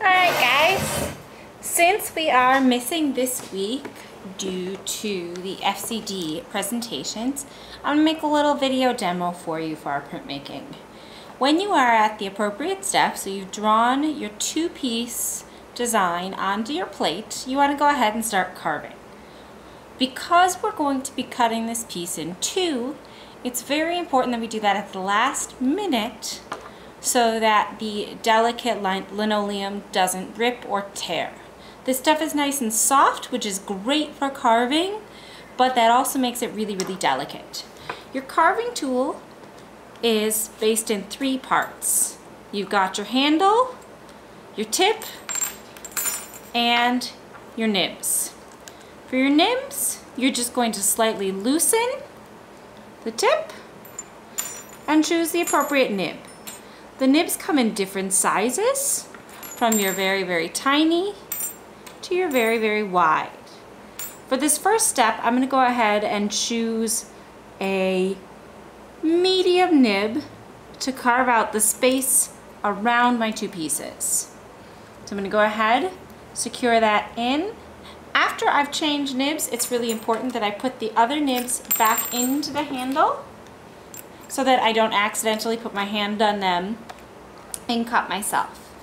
Alright guys, since we are missing this week due to the FCD presentations, I'm going to make a little video demo for you for our printmaking. When you are at the appropriate step, so you've drawn your two-piece design onto your plate, you want to go ahead and start carving. Because we're going to be cutting this piece in two, it's very important that we do that at the last minute so that the delicate linoleum doesn't rip or tear. This stuff is nice and soft, which is great for carving, but that also makes it really, really delicate. Your carving tool is based in three parts. You've got your handle, your tip, and your nibs. For your nibs, you're just going to slightly loosen the tip and choose the appropriate nib. The nibs come in different sizes, from your very, very tiny to your very, very wide. For this first step, I'm going to go ahead and choose a medium nib to carve out the space around my two pieces. So I'm going to go ahead, secure that in. After I've changed nibs, it's really important that I put the other nibs back into the handle so that I don't accidentally put my hand on them and cut myself.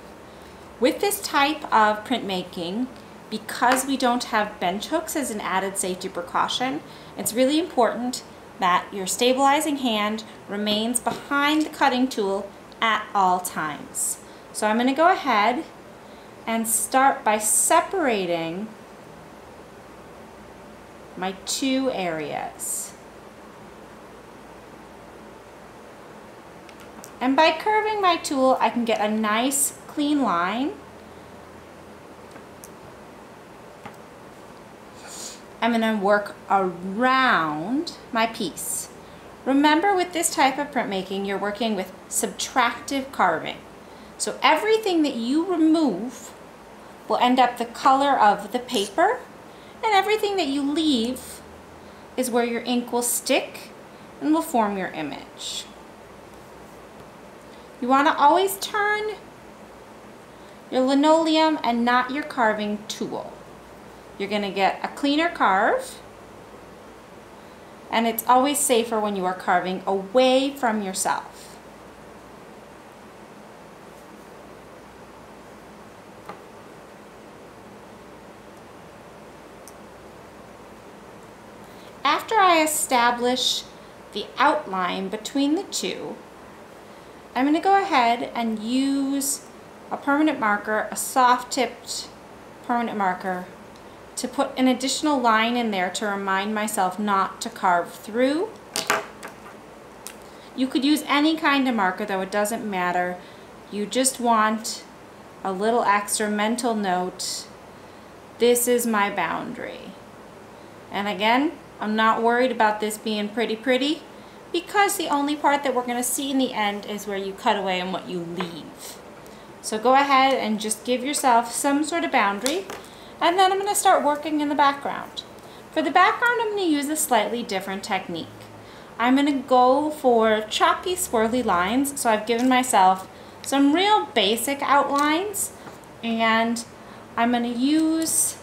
With this type of printmaking, because we don't have bench hooks as an added safety precaution, it's really important that your stabilizing hand remains behind the cutting tool at all times. So I'm going to go ahead and start by separating my two areas. And by curving my tool, I can get a nice clean line. I'm going to work around my piece. Remember, with this type of printmaking, you're working with subtractive carving. So everything that you remove will end up the color of the paper, and everything that you leave is where your ink will stick and will form your image. You want to always turn your linoleum and not your carving tool. You're going to get a cleaner carve, and it's always safer when you are carving away from yourself. After I establish the outline between the two, I'm going to go ahead and use a permanent marker, a soft-tipped permanent marker, to put an additional line in there to remind myself not to carve through. You could use any kind of marker, though it doesn't matter. You just want a little extra mental note. This is my boundary. And again, I'm not worried about this being pretty, because the only part that we're going to see in the end is where you cut away and what you leave. So go ahead and just give yourself some sort of boundary, and then I'm going to start working in the background. For the background, I'm going to use a slightly different technique. I'm going to go for choppy, swirly lines, so I've given myself some real basic outlines, and I'm going to use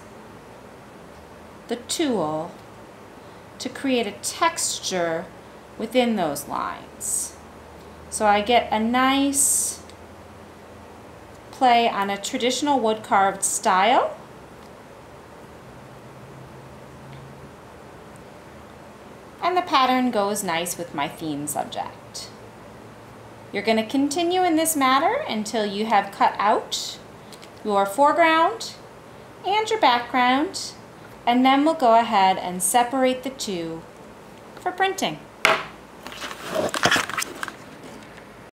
the tool to create a texture within those lines. So I get a nice play on a traditional wood carved style. And the pattern goes nice with my theme subject. You're going to continue in this manner until you have cut out your foreground and your background, and then we'll go ahead and separate the two for printing.